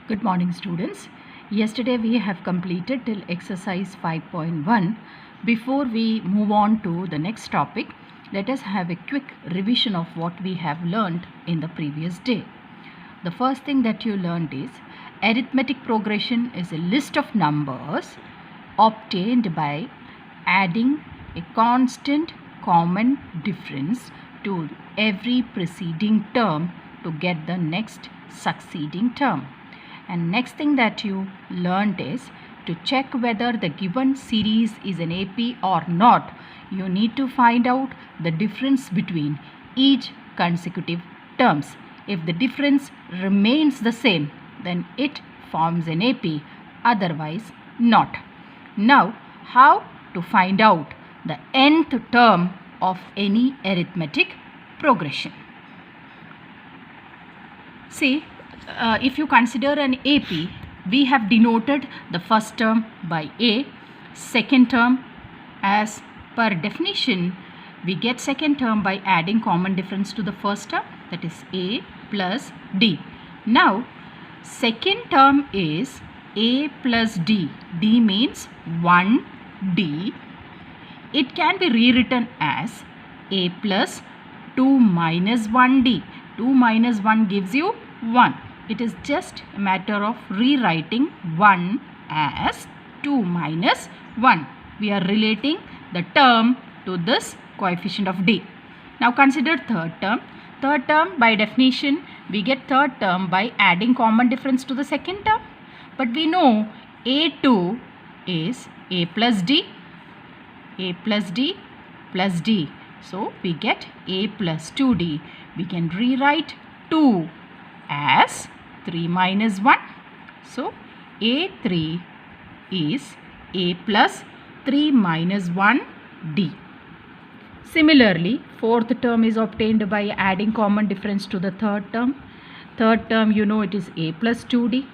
Good morning, students. Yesterday we have completed till exercise 5.1. Before we move on to the next topic, let us have a quick revision of what we have learned in the previous day. The first thing that you learned is arithmetic progression is a list of numbers obtained by adding a constant common difference to every preceding term to get the next succeeding term. And next thing that you learned is to check whether the given series is an AP or not. You need to find out the difference between each consecutive terms. If the difference remains the same, then it forms an AP, otherwise not. Now, how to find out the nth term of any arithmetic progression? See, if you consider an AP, we have denoted the first term by A, second term as per definition, we get second term by adding common difference to the first term, that is A plus D. Now, second term is A plus D. D means 1D. It can be rewritten as A plus 2 minus 1D. 2 minus 1 gives you 1. It is just a matter of rewriting 1 as 2 minus 1. We are relating the term to this coefficient of D. Now consider third term. Third term, by definition, we get third term by adding common difference to the second term. But we know A2 is A plus D. A plus D plus D. So we get A plus 2D. We can rewrite 2 as 3 minus 1. So A3 is A plus 3 minus 1D. Similarly, fourth term is obtained by adding common difference to the third term. Third term, you know, it is A plus 2D.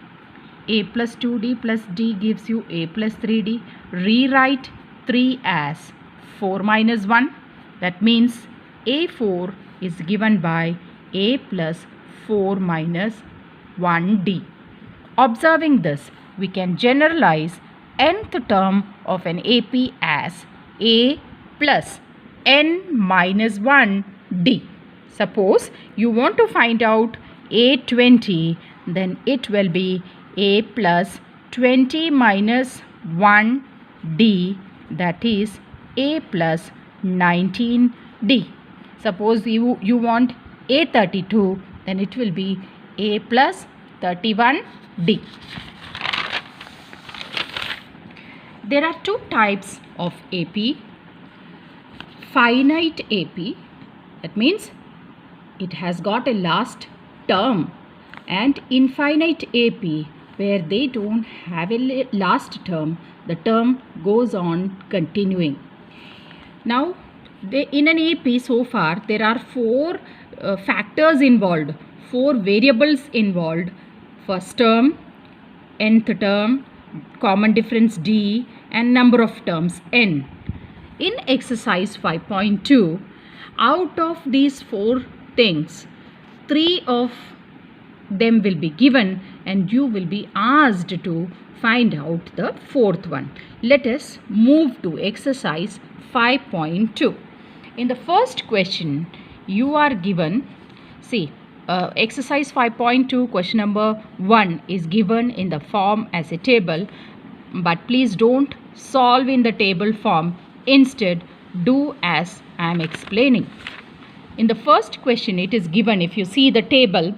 A plus 2D plus D gives you A plus 3D. Rewrite 3 as 4 minus 1. That means A4 is given by A plus 4 minus 1D. Observing this, we can generalize nth term of an AP as A plus n minus 1D. Suppose you want to find out A20, then it will be A plus 20 minus 1D, that is A plus 19D. Suppose you want A32, then it will be A plus 31D. There are two types of AP. Finite AP, that means it has got a last term, and infinite AP, where they don't have a last term, the term goes on continuing. Now, in an AP so far, there are four factors involved, four variables involved. First term, nth term, common difference D, and number of terms N. In exercise 5.2, out of these four things, 3 of them will be given and you will be asked to find out the fourth one. Let us move to exercise 5.2. In the first question, you are given, see, exercise 5.2 question number 1 is given in the form as a table, but please don't solve in the table form. Instead, do as I am explaining. In the first question, it is given, if you see the table,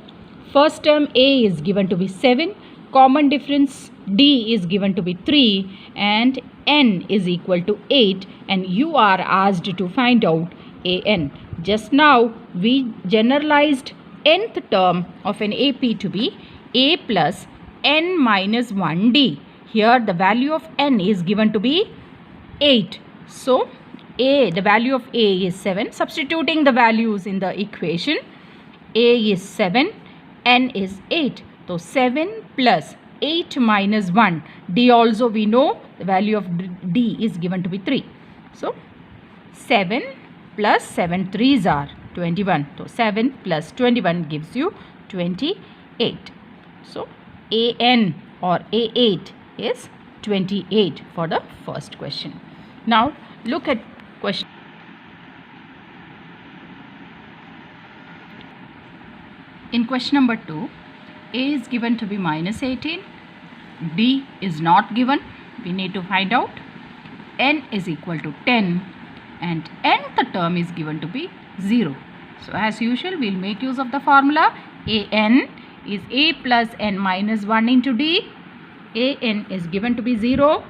first term A is given to be 7, common difference D is given to be 3, and N is equal to 8, and you are asked to find out AN. Just now, we generalized nth term of an AP to be A plus N minus 1D. Here, the value of N is given to be 8. So, the value of A is 7. Substituting the values in the equation, A is 7, N is 8. So, 7 plus 8 minus 1. D also we know the value of D is given to be 3. So, 7 plus 7 3s are 21. So, 7 plus 21 gives you 28. So, AN or A8 is 28 for the first question. Now look at question. In question number 2, A is given to be minus 18, D is not given. We need to find out. N is equal to 10 and nth term is given to be 0. So as usual, we will make use of the formula. An is A plus n minus 1 into D. An is given to be 0.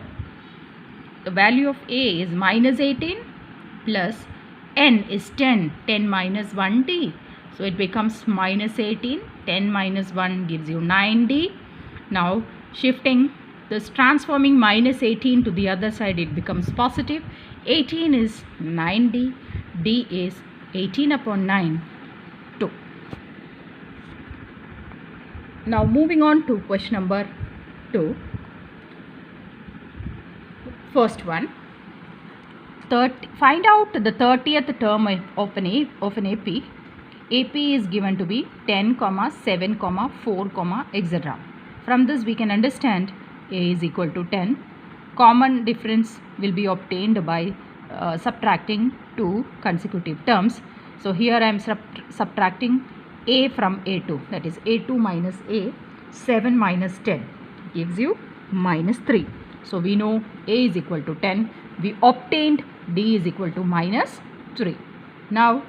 The value of A is minus 18 plus n is 10. 10 minus 1D. So it becomes minus 18. 10 minus 1 gives you 9D. Now shifting this, transforming minus 18 to the other side, it becomes positive. 18 is 9D. D is 18 upon 9, 2. Now moving on to question number 2. First one. Find out the 30th term of an AP. AP is given to be 10, 7, 4, etc. From this we can understand A is equal to 10. Common difference will be obtained by subtracting two consecutive terms. So here I am subtracting A from A2, that is A2 minus A. 7 minus 10 gives you minus 3. So we know A is equal to 10. We obtained D is equal to minus 3. Now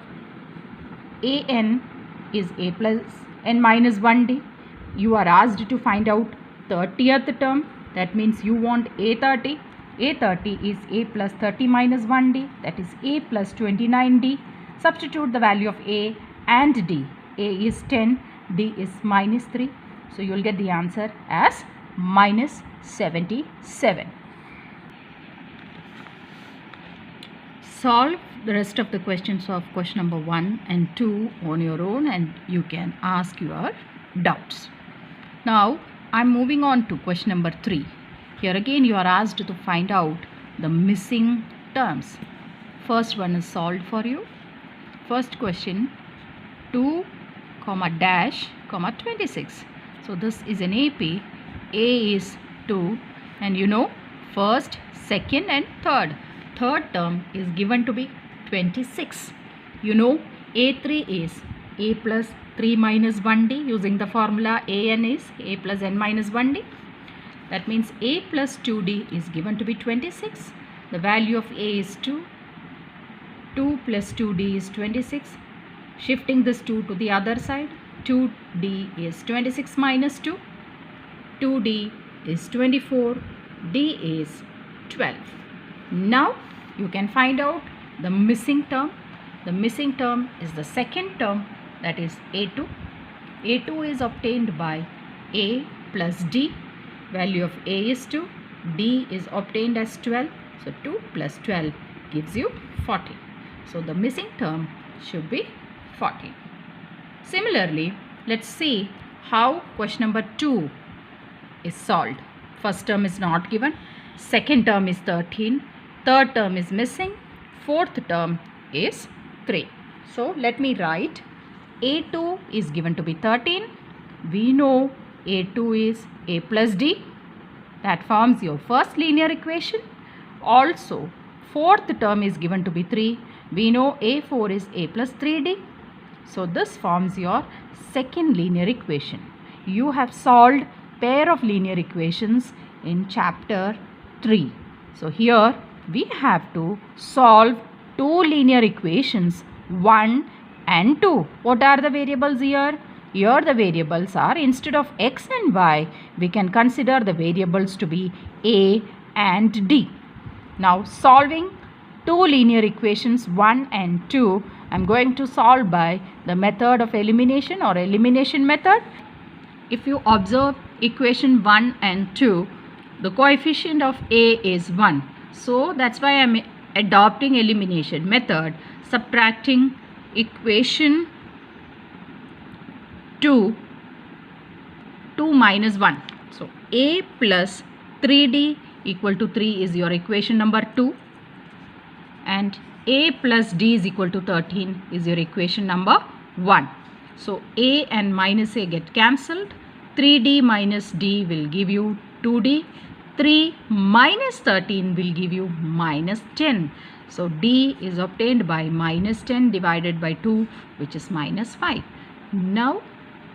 An is A plus n minus 1D. You are asked to find out 30th term. That means you want A30. A30 is A plus 30 minus 1D. That is A plus 29D. Substitute the value of A and D. A is 10. D is minus 3. So you will get the answer as minus 77. Solve the rest of the questions of question number 1 and 2 on your own, and you can ask your doubts. Now I am moving on to question number 3. Here again you are asked to find out the missing terms. First one is solved for you. First question, 2, dash, 26. So this is an AP. A is 2 and you know first, second and third. Third term is given to be 26. You know A3 is A plus 3 minus 1D. Using the formula An is A plus n minus 1D. That means A plus 2D is given to be 26. The value of A is 2. 2 plus 2D is 26. Shifting this 2 to the other side. 2D is 26 minus 2. 2D is 24. D is 12. Now you can find out the missing term. The missing term is the second term, that is A2. A2 is obtained by A plus D. Value of A is 2. D is obtained as 12. So 2 plus 12 gives you 14. So the missing term should be 14. Similarly, let's see how question number 2 is solved. First term is not given. Second term is 13. Third term is missing. Fourth term is 3. So let me write. A2 is given to be 13. We know A2 is A plus D. That forms your first linear equation. Also, fourth term is given to be 3. We know A4 is A plus 3D. So this forms your second linear equation. You have solved pair of linear equations in chapter 3. So here we have to solve two linear equations, 1 and 2. What are the variables here? Here the variables are, instead of x and y, we can consider the variables to be A and D. Now solving two linear equations 1 and 2, I am going to solve by the method of elimination or elimination method. If you observe equation 1 and 2, the coefficient of A is 1. So that's why I am adopting elimination method, subtracting equation 2 minus 1. So A plus 3D equal to 3 is your equation number 2, and A plus D is equal to 13 is your equation number 1. So A and minus A get cancelled. 3D minus D will give you 2D. 3 minus 13 will give you minus 10. So D is obtained by minus 10 divided by 2, which is minus 5. Now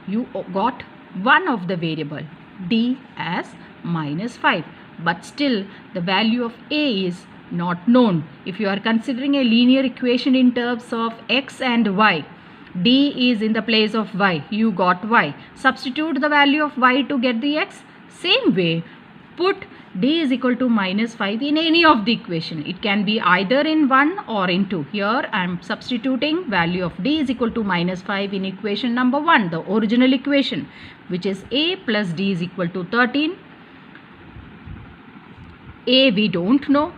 you got one of the variable D as minus 5, but still the value of A is not known. If you are considering a linear equation in terms of x and y, D is in the place of y, you got y. Substitute the value of y to get the x. Same way, put D is equal to minus 5 in any of the equation. It can be either in 1 or in 2. Here I am substituting value of D is equal to minus 5 in equation number 1, the original equation, which is A plus D is equal to 13. A we don't know.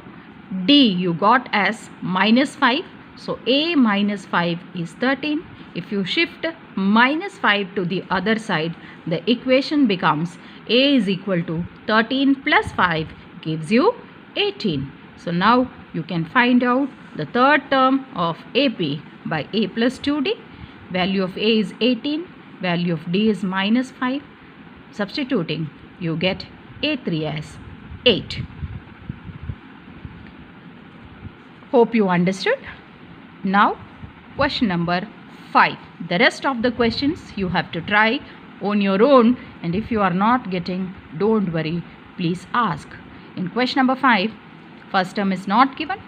D you got as minus 5. So A minus 5 is 13. If you shift minus 5 to the other side, the equation becomes A is equal to 13 plus 5 gives you 18. So now you can find out the third term of AP by A plus 2D. Value of A is 18. Value of D is minus 5. Substituting, you get A3 as 8. Hope you understood. Now question number 5. The rest of the questions you have to try on your own, and if you are not getting, don't worry, please ask. In question number 5, first term is not given.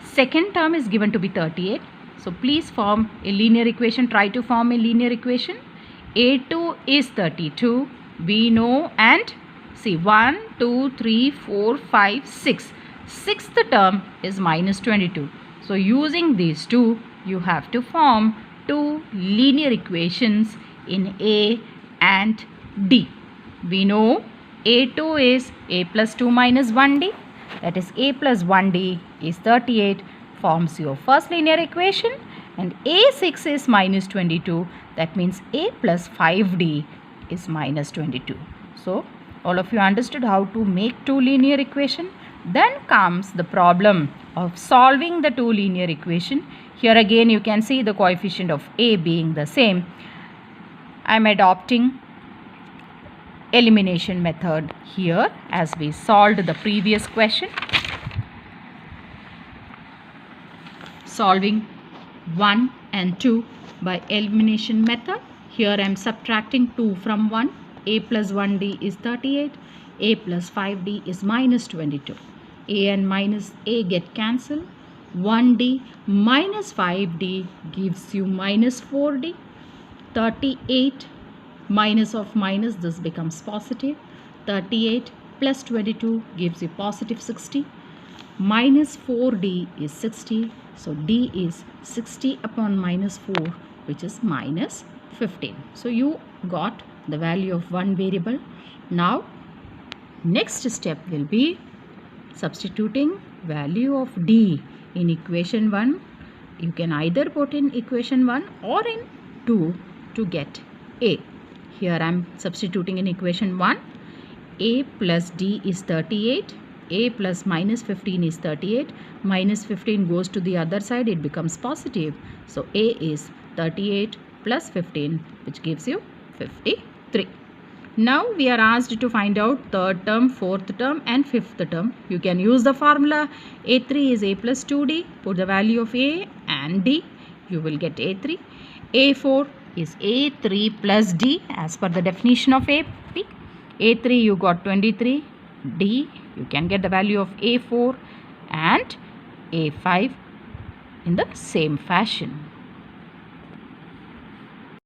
Second term is given to be 38. So please form a linear equation. Try to form a linear equation. A2 is 32. We know, and see 1, 2, 3, 4, 5, 6. Sixth term is minus 22. So using these two, you have to form two linear equations in A and D. We know A2 is A plus 2 minus 1D. That is A plus 1D is 38. Forms your first linear equation. And A6 is minus 22. That means A plus 5D is minus 22. So all of you understood how to make two linear equation. Then comes the problem of solving the two linear equation. Here again you can see the coefficient of A being the same. I am adopting elimination method here as we solved the previous question. Solving 1 and 2 by elimination method. Here I am subtracting 2 from 1. A plus 1D is 38. A plus 5D is minus 22. A and minus A get cancelled. 1D minus 5D gives you minus 4D. 38 minus of minus, this becomes positive. 38 plus 22 gives you positive 60. Minus 4D is 60. So D is 60 upon minus 4, which is minus 15. So you got the value of one variable. Now next step will be substituting value of D in equation 1. You can either put in equation 1 or in 2 to get A. Here I am substituting in equation 1. A plus D is 38. A plus minus 15 is 38. Minus 15 goes to the other side, it becomes positive. So A is 38 plus 15, which gives you 53. Now we are asked to find out third term, fourth term and fifth term. You can use the formula. A3 is A plus 2D. Put the value of A and D. You will get A3. A4 is A3 plus D as per the definition of AP. A3 you got 23. D you can get the value of A4 and A5 in the same fashion.